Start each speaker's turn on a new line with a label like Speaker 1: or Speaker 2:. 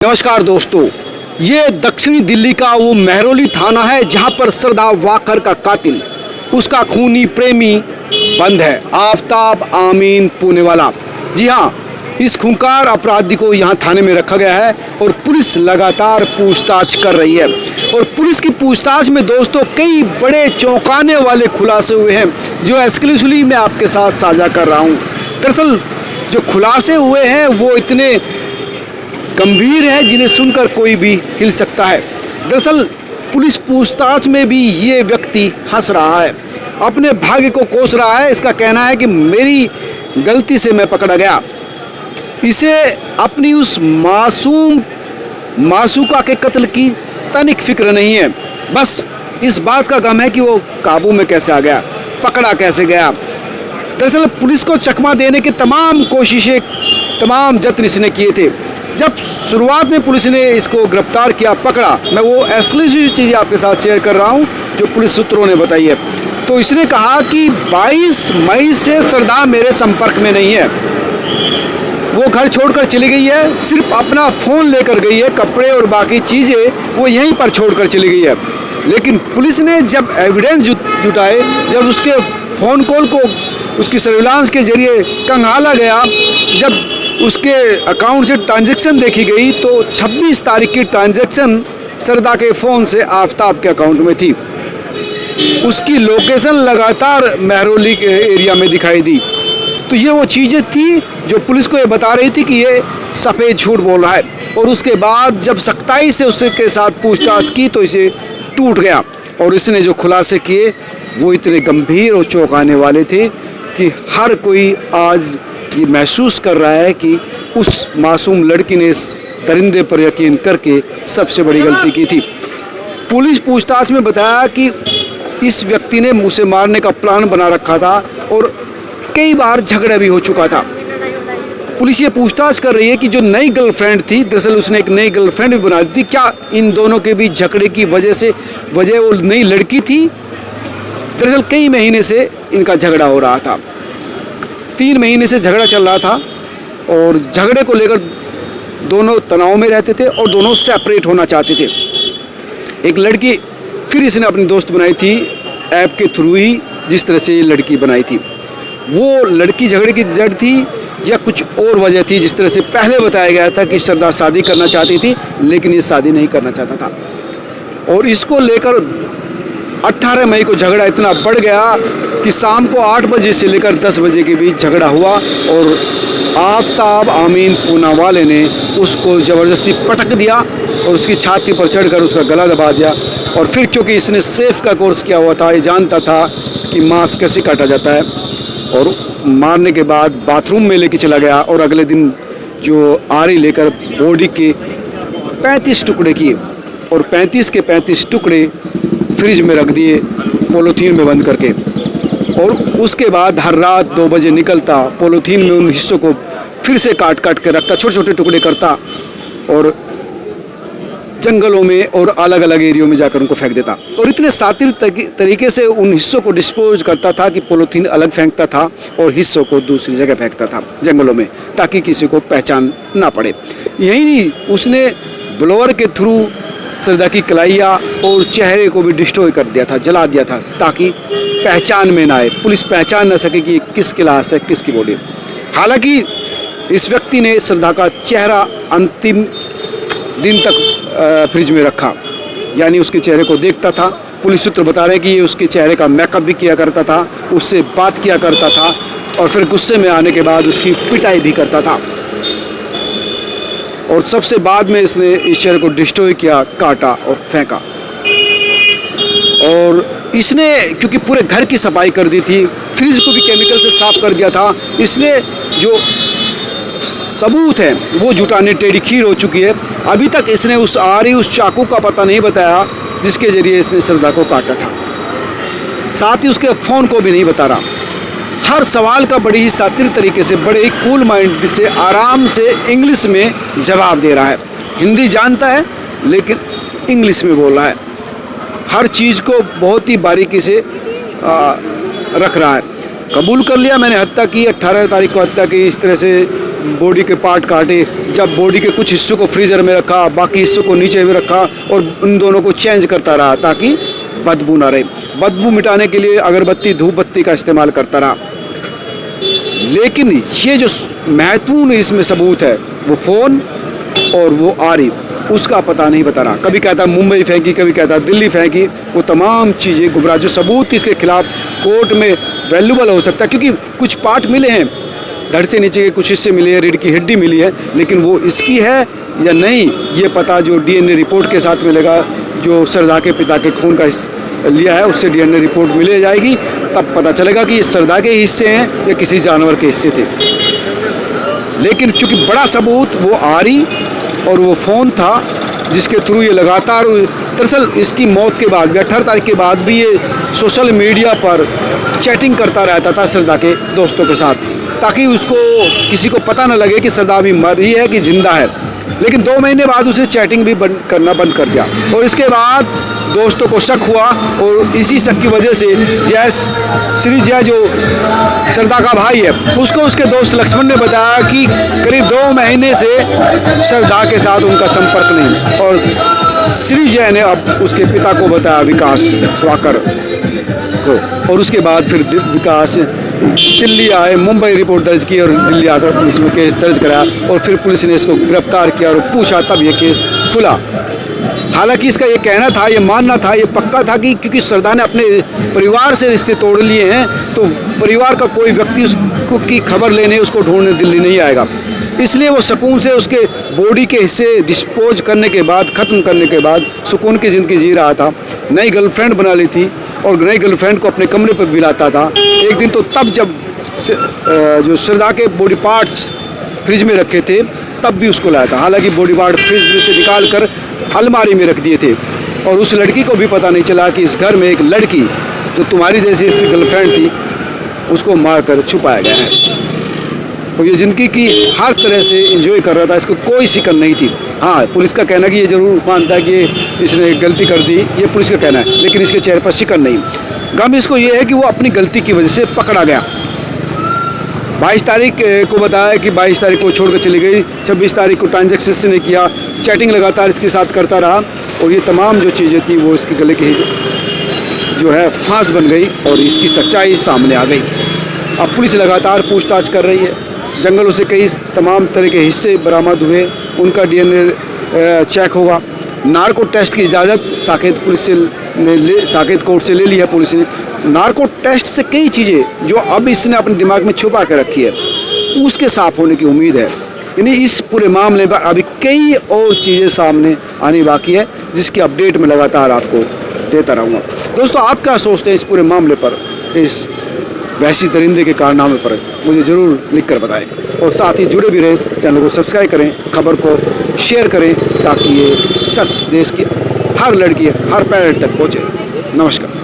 Speaker 1: नमस्कार दोस्तों, ये दक्षिणी दिल्ली का वो मेहरौली थाना है जहां पर श्रद्धा वाकर का कातिल, उसका खूनी प्रेमी बंद है, आफताब आमीन पूनेवाला। जी हाँ, इस खूंखार अपराधी को यहाँ थाने में रखा गया है और पुलिस लगातार पूछताछ कर रही है। और पुलिस की पूछताछ में दोस्तों कई बड़े चौंकाने वाले खुलासे हुए हैं जो एक्सक्लूसिवली मैं आपके साथ साझा कर रहा हूँ। दरअसल जो खुलासे हुए हैं वो इतने गंभीर है जिन्हें सुनकर कोई भी हिल सकता है। दरअसल पुलिस पूछताछ में भी ये व्यक्ति हंस रहा है, अपने भाग्य को कोस रहा है। इसका कहना है कि मेरी गलती से मैं पकड़ा गया। इसे अपनी उस मासूका के कत्ल की तनिक फिक्र नहीं है, बस इस बात का गम है कि वो काबू में कैसे आ गया, पकड़ा कैसे गया। दरअसल पुलिस को चकमा देने की तमाम कोशिशें, तमाम जत्न इसने किए थे। जब शुरुआत में पुलिस ने इसको गिरफ्तार किया, पकड़ा, मैं वो एक्सक्लूसिव चीज़ें आपके साथ शेयर कर रहा हूँ जो पुलिस सूत्रों ने बताई है। तो इसने कहा कि 22 मई से श्रद्धा मेरे संपर्क में नहीं है, वो घर छोड़कर चली गई है, सिर्फ अपना फ़ोन लेकर गई है, कपड़े और बाकी चीज़ें वो यहीं पर छोड़कर चली गई है। लेकिन पुलिस ने जब एविडेंस जुटाए, जब उसके फ़ोन कॉल को उसकी सर्विलांस के जरिए खंगाला गया, जब उसके अकाउंट से ट्रांजैक्शन देखी गई तो 26 तारीख की ट्रांजैक्शन श्रद्धा के फ़ोन से आफताब के अकाउंट में थी। उसकी लोकेशन लगातार मेहरौली के एरिया में दिखाई दी। तो ये वो चीज़ें थी जो पुलिस को ये बता रही थी कि ये सफ़ेद झूठ बोल रहा है। और उसके बाद जब सख्ताई से उसके साथ पूछताछ की तो इसे टूट गया। और इसने जो खुलासे किए वो इतने गंभीर और चौंकाने वाले थे कि हर कोई आज ये महसूस कर रहा है कि उस मासूम लड़की ने इस दरिंदे पर यकीन करके सबसे बड़ी गलती की थी। पुलिस पूछताछ में बताया कि इस व्यक्ति ने मुझसे मारने का प्लान बना रखा था और कई बार झगड़ा भी हो चुका था। पुलिस ये पूछताछ कर रही है कि जो नई गर्लफ्रेंड थी, दरअसल उसने एक नई गर्लफ्रेंड भी बना दी थी, क्या इन दोनों के बीच झगड़े की वजह वो नई लड़की थी? दरअसल कई महीने से इनका झगड़ा हो रहा था, 3 महीने से झगड़ा चल रहा था और झगड़े को लेकर दोनों तनाव में रहते थे और दोनों सेपरेट होना चाहते थे। एक लड़की फिर इसने अपनी दोस्त बनाई थी ऐप के थ्रू ही, जिस तरह से ये लड़की बनाई थी। वो लड़की झगड़े की जड़ थी या कुछ और वजह थी? जिस तरह से पहले बताया गया था कि श्रद्धा शादी करना चाहती थी लेकिन ये शादी नहीं करना चाहता था। और इसको लेकर 18 मई को झगड़ा इतना बढ़ गया कि शाम को 8 बजे से लेकर 10 बजे के बीच झगड़ा हुआ और आफताब आमीन पूनावाले ने उसको ज़बरदस्ती पटक दिया और उसकी छाती पर चढ़कर उसका गला दबा दिया। और फिर क्योंकि इसने सेफ का कोर्स किया हुआ था, ये जानता था कि मांस कैसे काटा जाता है, और मारने के बाद बाथरूम में लेके चला गया और अगले दिन जो आरी लेकर बॉडी के 35 टुकड़े किए और 35 के 35 टुकड़े फ्रिज में रख दिए पॉलीथीन में बंद करके। और उसके बाद हर रात 2 बजे निकलता, पॉलीथीन में उन हिस्सों को फिर से काट के रखता, छोटे छोटे टुकड़े करता और जंगलों में और अलग अलग एरियो में जाकर उनको फेंक देता। और इतने सातिर तरीके से उन हिस्सों को डिस्पोज करता था कि पॉलीथीन अलग फेंकता था और हिस्सों को दूसरी जगह फेंकता था जंगलों में, ताकि किसी को पहचान ना पड़े। यही नहीं, उसने ब्लोअर के थ्रू श्रद्धा की कलाइया और चेहरे को भी डिस्ट्रॉय कर दिया था, जला दिया था, ताकि पहचान में ना आए, पुलिस पहचान ना सके कि किसकी लाश है, किसकी बॉडी। हालांकि इस व्यक्ति ने श्रद्धा का चेहरा अंतिम दिन तक फ्रिज में रखा, यानी उसके चेहरे को देखता था। पुलिस सूत्र बता रहे हैं कि ये उसके चेहरे का मेकअप भी किया करता था, उससे बात किया करता था और फिर गुस्से में आने के बाद उसकी पिटाई भी करता था। और सबसे बाद में इसने इस चेहरे को डिस्ट्रॉय किया, काटा और फेंका। और इसने क्योंकि पूरे घर की सफाई कर दी थी, फ्रिज को भी केमिकल से साफ कर दिया था, इसलिए जो सबूत है वो जुटाने टेढ़ी खीर हो चुकी है। अभी तक इसने उस चाकू का पता नहीं बताया जिसके जरिए इसने श्रद्धा को काटा था, साथ ही उसके फ़ोन को भी नहीं बता रहा। हर सवाल का बड़ी ही सातिर तरीके से, बड़े ही कूल माइंड से, आराम से इंग्लिश में जवाब दे रहा है। हिंदी जानता है लेकिन इंग्लिश में बोल रहा है, हर चीज़ को बहुत ही बारीकी से रख रहा है। कबूल कर लिया मैंने हत्या की, 18 तारीख को हत्या की, इस तरह से बॉडी के पार्ट काटे, जब बॉडी के कुछ हिस्सों को फ्रीजर में रखा, बाकी हिस्सों को नीचे में रखा और उन दोनों को चेंज करता रहा ताकि बदबू ना रहे। बदबू मिटाने के लिए अगरबत्ती, धूप बत्ती का इस्तेमाल करता रहा। लेकिन ये जो महत्वपूर्ण इसमें सबूत है वो फ़ोन और वो आरी, उसका पता नहीं बता रहा। कभी कहता मुंबई फेंकी, कभी कहता दिल्ली फेंकी। वो तमाम चीज़ें गुमराह, जो सबूत इसके खिलाफ कोर्ट में वैल्यूबल हो सकता है, क्योंकि कुछ पार्ट मिले हैं, धड़ से नीचे के कुछ हिस्से मिले हैं, रीढ़ की हड्डी मिली है, लेकिन वो इसकी है या नहीं ये पता जो डीएनए रिपोर्ट के साथ मिलेगा, जो सरदा के पिता के खून का लिया है उससे डीएनए रिपोर्ट मिले जाएगी, तब पता चलेगा कि ये सरदा के हिस्से हैं या किसी जानवर के हिस्से थे। लेकिन चूंकि बड़ा सबूत वो आरी और वो फ़ोन था जिसके थ्रू ये लगातार, दरअसल इसकी मौत के बाद भी 18 तारीख के बाद भी ये सोशल मीडिया पर चैटिंग करता रहता था सरदा के दोस्तों के साथ, ताकि उसको किसी को पता न लगे कि सरदा अभी मरी है कि जिंदा है। लेकिन 2 महीने बाद उसे चैटिंग भी करना बंद कर दिया और इसके बाद दोस्तों को शक हुआ और इसी शक की वजह से श्री जय जो सरदा का भाई है उसको उसके दोस्त लक्ष्मण ने बताया कि करीब 2 महीने से सरदा के साथ उनका संपर्क नहीं, और श्री जय ने अब उसके पिता को बताया, विकास वाकर को, और उसके बाद फिर विकास दिल्ली आए, मुंबई रिपोर्ट दर्ज की और दिल्ली आकर पुलिस में केस दर्ज कराया और फिर पुलिस ने इसको गिरफ्तार किया और पूछा, तब ये केस खुला। हालांकि इसका ये कहना था, ये मानना था, ये पक्का था कि क्योंकि सरदा ने अपने परिवार से रिश्ते तोड़ लिए हैं तो परिवार का कोई व्यक्ति उसको की खबर लेने, उसको ढूंढने दिल्ली नहीं आएगा। इसलिए वो सुकून से उसके बॉडी के हिस्से डिस्पोज करने के बाद, ख़त्म करने के बाद सुकून की ज़िंदगी जी रहा था। नई गर्लफ्रेंड बना ली थी और नई गर्लफ्रेंड को अपने कमरे पर भी लाता था। एक दिन तो तब जब जो सरदा के बॉडी पार्ट्स फ्रिज में रखे थे तब भी उसको लाया था। हालांकि बॉडी पार्ट फ्रिज में से निकाल कर अलमारी में रख दिए थे और उस लड़की को भी पता नहीं चला कि इस घर में एक लड़की जो तुम्हारी जैसी इसकी गर्लफ्रेंड थी उसको मार कर छुपाया गया है। और ये ज़िंदगी की हर तरह से एंजॉय कर रहा था, इसको कोई शिकन नहीं थी। हाँ, पुलिस का कहना है कि ये ज़रूर मानता है कि इसने गलती कर दी, ये पुलिस का कहना है, लेकिन इसके चेहरे पर शिकन नहीं। गम इसको ये है कि वो अपनी गलती की वजह से पकड़ा गया। 22 तारीख को बताया कि 22 तारीख को छोड़कर चली गई, 26 तारीख को ट्रांजैक्शन ने किया, चैटिंग लगातार इसके साथ करता रहा और ये तमाम जो चीज़ें थी वो इसके गले की जो है फांस बन गई और इसकी सच्चाई सामने आ गई। अब पुलिस लगातार पूछताछ कर रही है, जंगलों से कई तमाम तरह के हिस्से बरामद हुए, उनका डीएनए चेक होगा। नार्को टेस्ट की इजाज़त साकेत पुलिस से साकेत कोर्ट से ले ली है पुलिस ने। नार्को टेस्ट से कई चीज़ें जो अब इसने अपने दिमाग में छुपा कर रखी है उसके साफ होने की उम्मीद है। यानी इस पूरे मामले पर अभी कई और चीज़ें सामने आनी बाकी है जिसकी अपडेट मैं लगातार आपको देता रहूँगा। दोस्तों, आप क्या सोचते हैं इस पूरे मामले पर, इस वहशी दरिंदे के कारनामे पर? मुझे ज़रूर लिख कर बताएं और साथ ही जुड़े भी रहें, चैनल को सब्सक्राइब करें, खबर को शेयर करें ताकि ये सच देश की हर लड़की, हर पेरेंट तक पहुँचे। नमस्कार।